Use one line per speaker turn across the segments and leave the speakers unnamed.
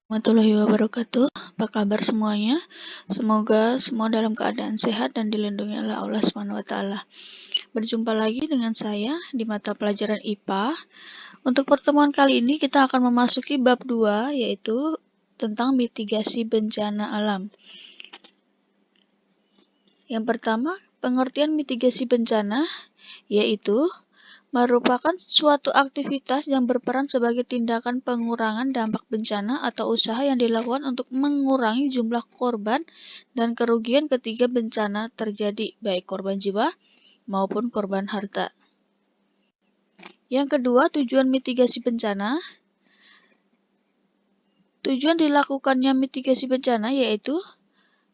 Warahmatullahi wabarakatuh. Apa kabar semuanya? Semoga semua dalam keadaan sehat dan dilindungi oleh Allah SWT. Berjumpa lagi dengan saya di mata pelajaran IPA. Untuk pertemuan kali ini kita akan memasuki bab 2, yaitu tentang mitigasi bencana alam. Yang pertama, pengertian mitigasi bencana yaitu merupakan suatu aktivitas yang berperan sebagai tindakan pengurangan dampak bencana atau usaha yang dilakukan untuk mengurangi jumlah korban dan kerugian ketika bencana terjadi, baik korban jiwa maupun korban harta. Yang kedua, tujuan mitigasi bencana. Tujuan dilakukannya mitigasi bencana yaitu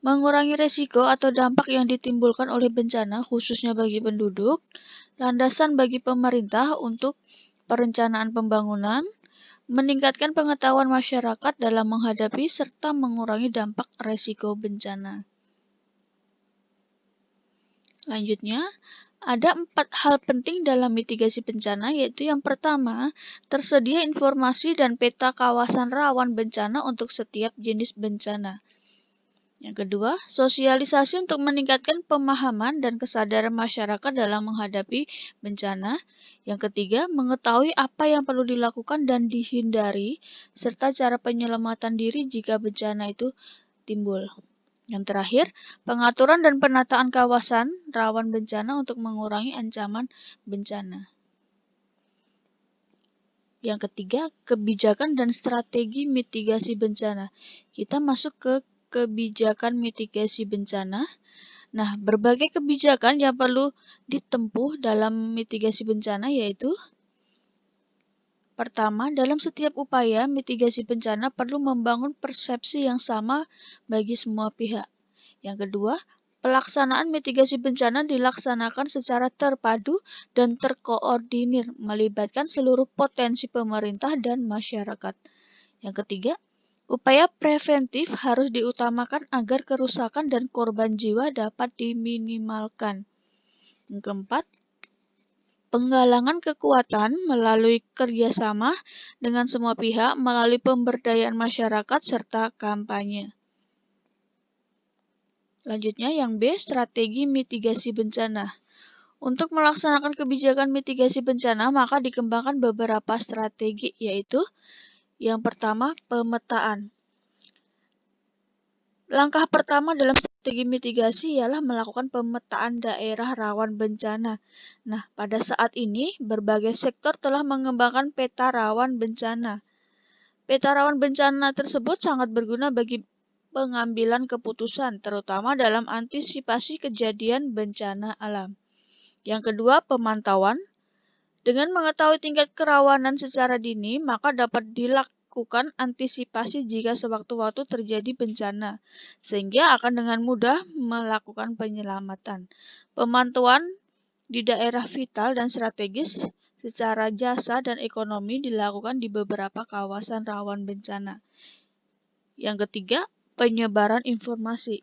mengurangi resiko atau dampak yang ditimbulkan oleh bencana, khususnya bagi penduduk, landasan bagi pemerintah untuk perencanaan pembangunan, meningkatkan pengetahuan masyarakat dalam menghadapi serta mengurangi dampak resiko bencana. Selanjutnya, ada 4 hal penting dalam mitigasi bencana, yaitu yang pertama, tersedia informasi dan peta kawasan rawan bencana untuk setiap jenis bencana. Yang kedua, sosialisasi untuk meningkatkan pemahaman dan kesadaran masyarakat dalam menghadapi bencana. Yang ketiga, mengetahui apa yang perlu dilakukan dan dihindari, serta cara penyelamatan diri jika bencana itu timbul. Yang terakhir, pengaturan dan penataan kawasan rawan bencana untuk mengurangi ancaman bencana. Yang ketiga, kebijakan dan strategi mitigasi bencana. Kita masuk ke kebijakan mitigasi bencana. Nah, berbagai kebijakan yang perlu ditempuh dalam mitigasi bencana yaitu pertama, dalam setiap upaya mitigasi bencana perlu membangun persepsi yang sama bagi semua pihak. Yang kedua, pelaksanaan mitigasi bencana dilaksanakan secara terpadu dan terkoordinir, melibatkan seluruh potensi pemerintah dan masyarakat. Yang ketiga, upaya preventif harus diutamakan agar kerusakan dan korban jiwa dapat diminimalkan. Yang keempat, penggalangan kekuatan melalui kerjasama dengan semua pihak melalui pemberdayaan masyarakat serta kampanye. Selanjutnya yang B, strategi mitigasi bencana. Untuk melaksanakan kebijakan mitigasi bencana, maka dikembangkan beberapa strategi, yaitu yang pertama, pemetaan. Langkah pertama dalam strategi mitigasi ialah melakukan pemetaan daerah rawan bencana. Nah, pada saat ini, berbagai sektor telah mengembangkan peta rawan bencana. Peta rawan bencana tersebut sangat berguna bagi pengambilan keputusan, terutama dalam antisipasi kejadian bencana alam. Yang kedua, pemantauan. Dengan mengetahui tingkat kerawanan secara dini, maka dapat dilakukan antisipasi jika sewaktu-waktu terjadi bencana, sehingga akan dengan mudah melakukan penyelamatan. Pemantauan di daerah vital dan strategis secara jasa dan ekonomi dilakukan di beberapa kawasan rawan bencana. Yang ketiga, penyebaran informasi.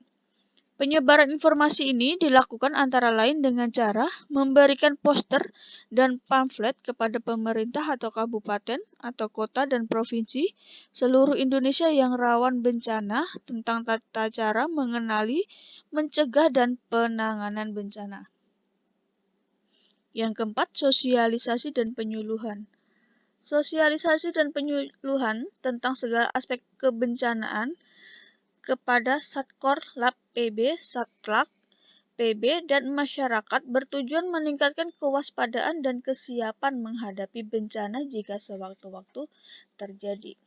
Penyebaran informasi ini dilakukan antara lain dengan cara memberikan poster dan pamflet kepada pemerintah atau kabupaten atau kota dan provinsi seluruh Indonesia yang rawan bencana tentang tata cara mengenali, mencegah, dan penanganan bencana. Yang keempat, sosialisasi dan penyuluhan. Sosialisasi dan penyuluhan tentang segala aspek kebencanaan kepada Satkor Lab PB, Satlak PB, dan masyarakat bertujuan meningkatkan kewaspadaan dan kesiapan menghadapi bencana jika sewaktu-waktu terjadi.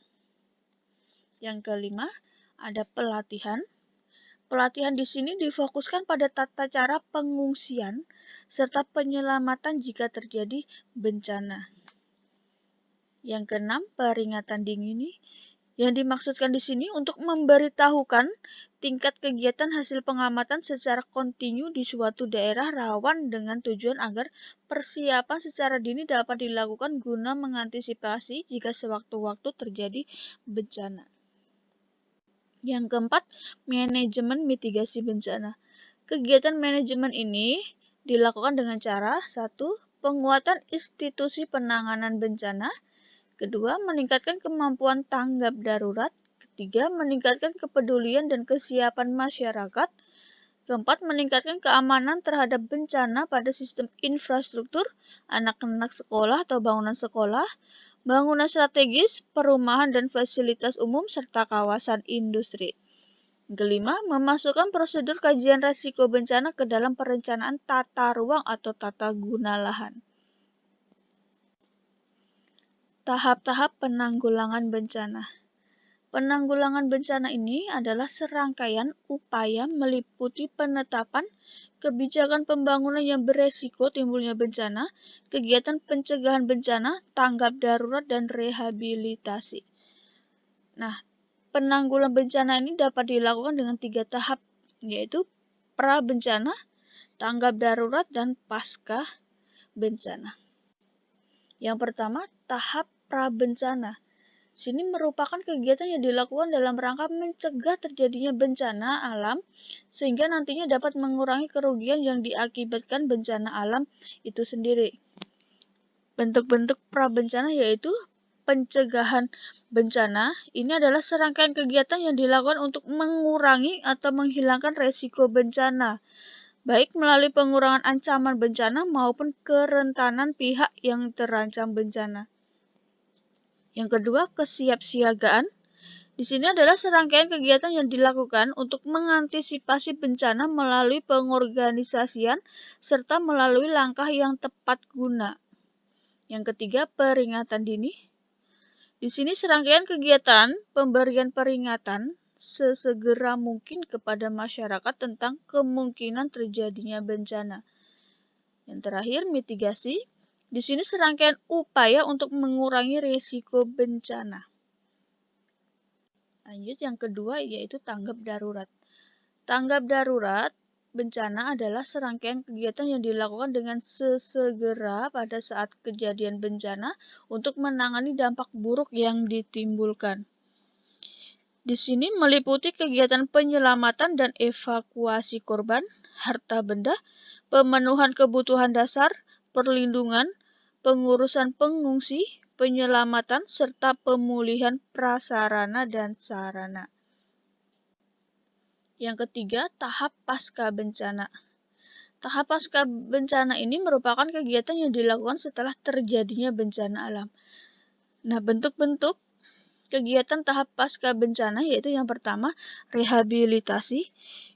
Yang kelima, ada pelatihan. Pelatihan di sini difokuskan pada tata cara pengungsian serta penyelamatan jika terjadi bencana. Yang keenam, peringatan dini. Yang dimaksudkan di sini untuk memberitahukan tingkat kegiatan hasil pengamatan secara kontinu di suatu daerah rawan dengan tujuan agar persiapan secara dini dapat dilakukan guna mengantisipasi jika sewaktu-waktu terjadi bencana. Yang keempat, manajemen mitigasi bencana. Kegiatan manajemen ini dilakukan dengan cara 1. Penguatan institusi penanganan bencana. Kedua, meningkatkan kemampuan tanggap darurat. Ketiga, meningkatkan kepedulian dan kesiapan masyarakat. Keempat, meningkatkan keamanan terhadap bencana pada sistem infrastruktur, anak-anak sekolah atau bangunan sekolah, bangunan strategis, perumahan dan fasilitas umum, serta kawasan industri. Kelima, memasukkan prosedur kajian risiko bencana ke dalam perencanaan tata ruang atau tata guna lahan. Tahap-tahap penanggulangan bencana. Penanggulangan bencana ini adalah serangkaian upaya meliputi penetapan kebijakan pembangunan yang beresiko timbulnya bencana, kegiatan pencegahan bencana, tanggap darurat, dan rehabilitasi. Nah, penanggulangan bencana ini dapat dilakukan dengan 3 tahap, yaitu pra-bencana, tanggap darurat, dan pasca bencana. Yang pertama, tahap pra-bencana. Sini merupakan kegiatan yang dilakukan dalam rangka mencegah terjadinya bencana alam sehingga nantinya dapat mengurangi kerugian yang diakibatkan bencana alam itu sendiri. Bentuk-bentuk pra-bencana yaitu pencegahan bencana. Ini adalah serangkaian kegiatan yang dilakukan untuk mengurangi atau menghilangkan resiko bencana, baik melalui pengurangan ancaman bencana maupun kerentanan pihak yang terancam bencana. Yang kedua, kesiapsiagaan. Di sini adalah serangkaian kegiatan yang dilakukan untuk mengantisipasi bencana melalui pengorganisasian serta melalui langkah yang tepat guna. Yang ketiga, peringatan dini. Di sini serangkaian kegiatan pemberian peringatan sesegera mungkin kepada masyarakat tentang kemungkinan terjadinya bencana. Yang terakhir, mitigasi. Di sini serangkaian upaya untuk mengurangi risiko bencana. Lanjut yang kedua yaitu tanggap darurat. Tanggap darurat bencana adalah serangkaian kegiatan yang dilakukan dengan sesegera pada saat kejadian bencana untuk menangani dampak buruk yang ditimbulkan. Di sini meliputi kegiatan penyelamatan dan evakuasi korban, harta benda, pemenuhan kebutuhan dasar, perlindungan, pengurusan pengungsi, penyelamatan, serta pemulihan prasarana dan sarana. Yang ketiga, tahap pasca bencana. Tahap pasca bencana ini merupakan kegiatan yang dilakukan setelah terjadinya bencana alam. Nah, bentuk-bentuk kegiatan tahap pasca bencana yaitu yang pertama, rehabilitasi.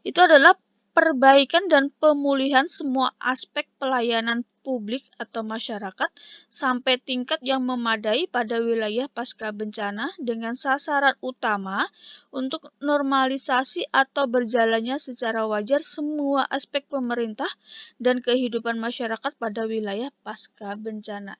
Itu adalah perbaikan dan pemulihan semua aspek pelayanan publik atau masyarakat sampai tingkat yang memadai pada wilayah pasca bencana dengan sasaran utama untuk normalisasi atau berjalannya secara wajar semua aspek pemerintah dan kehidupan masyarakat pada wilayah pasca bencana.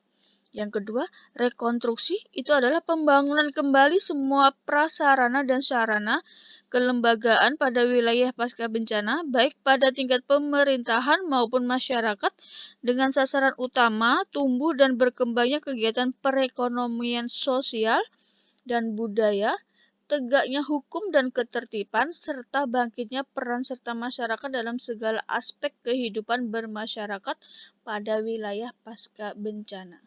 Yang kedua, rekonstruksi itu adalah pembangunan kembali semua prasarana dan sarana kelembagaan pada wilayah pasca bencana, baik pada tingkat pemerintahan maupun masyarakat, dengan sasaran utama tumbuh dan berkembangnya kegiatan perekonomian sosial dan budaya, tegaknya hukum dan ketertiban, serta bangkitnya peran serta masyarakat dalam segala aspek kehidupan bermasyarakat pada wilayah pasca bencana.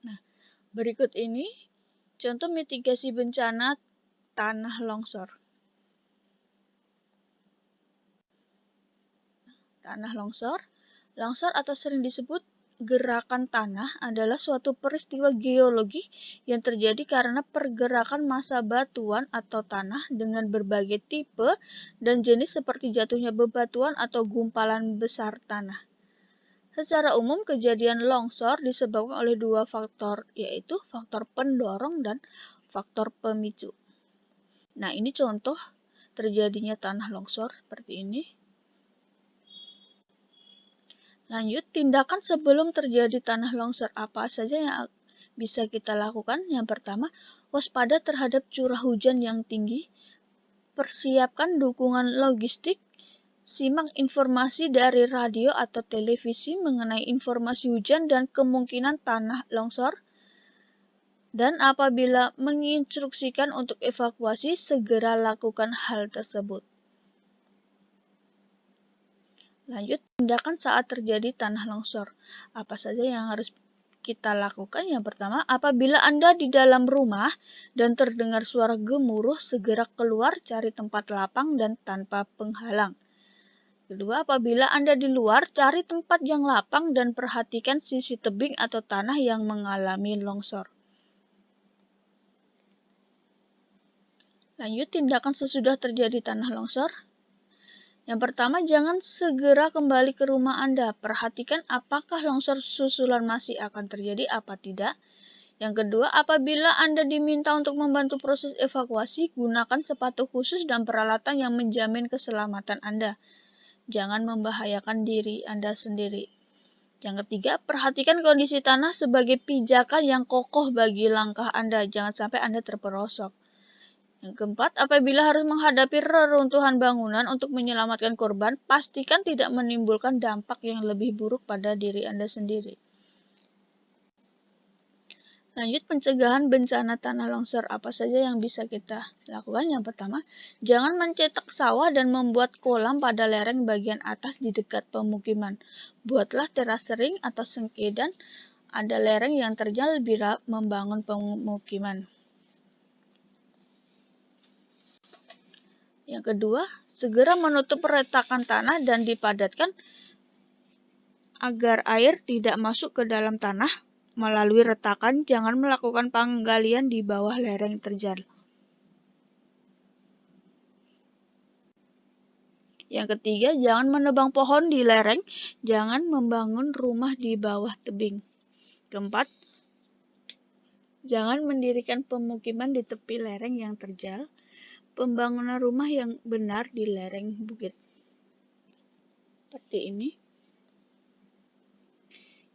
Nah, berikut ini contoh mitigasi bencana tanah longsor. Tanah longsor. Longsor atau sering disebut gerakan tanah adalah suatu peristiwa geologi yang terjadi karena pergerakan massa batuan atau tanah dengan berbagai tipe dan jenis seperti jatuhnya bebatuan atau gumpalan besar tanah. Secara umum, kejadian longsor disebabkan oleh 2 faktor, yaitu faktor pendorong dan faktor pemicu. Nah, ini contoh terjadinya tanah longsor seperti ini. Lanjut, tindakan sebelum terjadi tanah longsor apa saja yang bisa kita lakukan? Yang pertama, waspada terhadap curah hujan yang tinggi, persiapkan dukungan logistik, simak informasi dari radio atau televisi mengenai informasi hujan dan kemungkinan tanah longsor, dan apabila menginstruksikan untuk evakuasi, segera lakukan hal tersebut. Lanjut, tindakan saat terjadi tanah longsor. Apa saja yang harus kita lakukan? Yang pertama, apabila Anda di dalam rumah dan terdengar suara gemuruh, segera keluar cari tempat lapang dan tanpa penghalang. Kedua, apabila Anda di luar, cari tempat yang lapang dan perhatikan sisi tebing atau tanah yang mengalami longsor. Lanjut, tindakan sesudah terjadi tanah longsor. Yang pertama, jangan segera kembali ke rumah Anda. Perhatikan apakah longsor susulan masih akan terjadi apa tidak. Yang kedua, apabila Anda diminta untuk membantu proses evakuasi, gunakan sepatu khusus dan peralatan yang menjamin keselamatan Anda. Jangan membahayakan diri Anda sendiri. Yang ketiga, perhatikan kondisi tanah sebagai pijakan yang kokoh bagi langkah Anda. Jangan sampai Anda terperosok. Yang keempat, apabila harus menghadapi reruntuhan bangunan untuk menyelamatkan korban, pastikan tidak menimbulkan dampak yang lebih buruk pada diri Anda sendiri. Lanjut, pencegahan bencana tanah longsor. Apa saja yang bisa kita lakukan? Yang pertama, jangan mencetak sawah dan membuat kolam pada lereng bagian atas di dekat pemukiman. Buatlah teras sering atau sengkedan ada lereng yang terjal bila membangun pemukiman. Yang kedua, segera menutup retakan tanah dan dipadatkan agar air tidak masuk ke dalam tanah melalui retakan. Jangan melakukan penggalian di bawah lereng terjal. Yang ketiga, jangan menebang pohon di lereng. Jangan membangun rumah di bawah tebing. Keempat, jangan mendirikan pemukiman di tepi lereng yang terjal. Pembangunan rumah yang benar di lereng bukit. Seperti ini.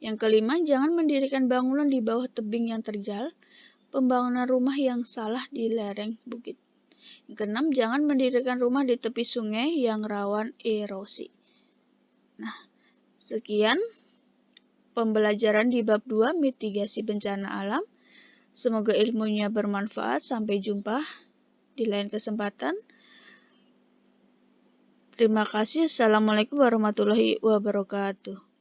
Yang kelima, jangan mendirikan bangunan di bawah tebing yang terjal. Pembangunan rumah yang salah di lereng bukit. Yang keenam, jangan mendirikan rumah di tepi sungai yang rawan erosi. Nah, sekian pembelajaran di bab 2, mitigasi bencana alam. Semoga ilmunya bermanfaat. Sampai jumpa di lain kesempatan. Terima kasih. Assalamualaikum warahmatullahi wabarakatuh.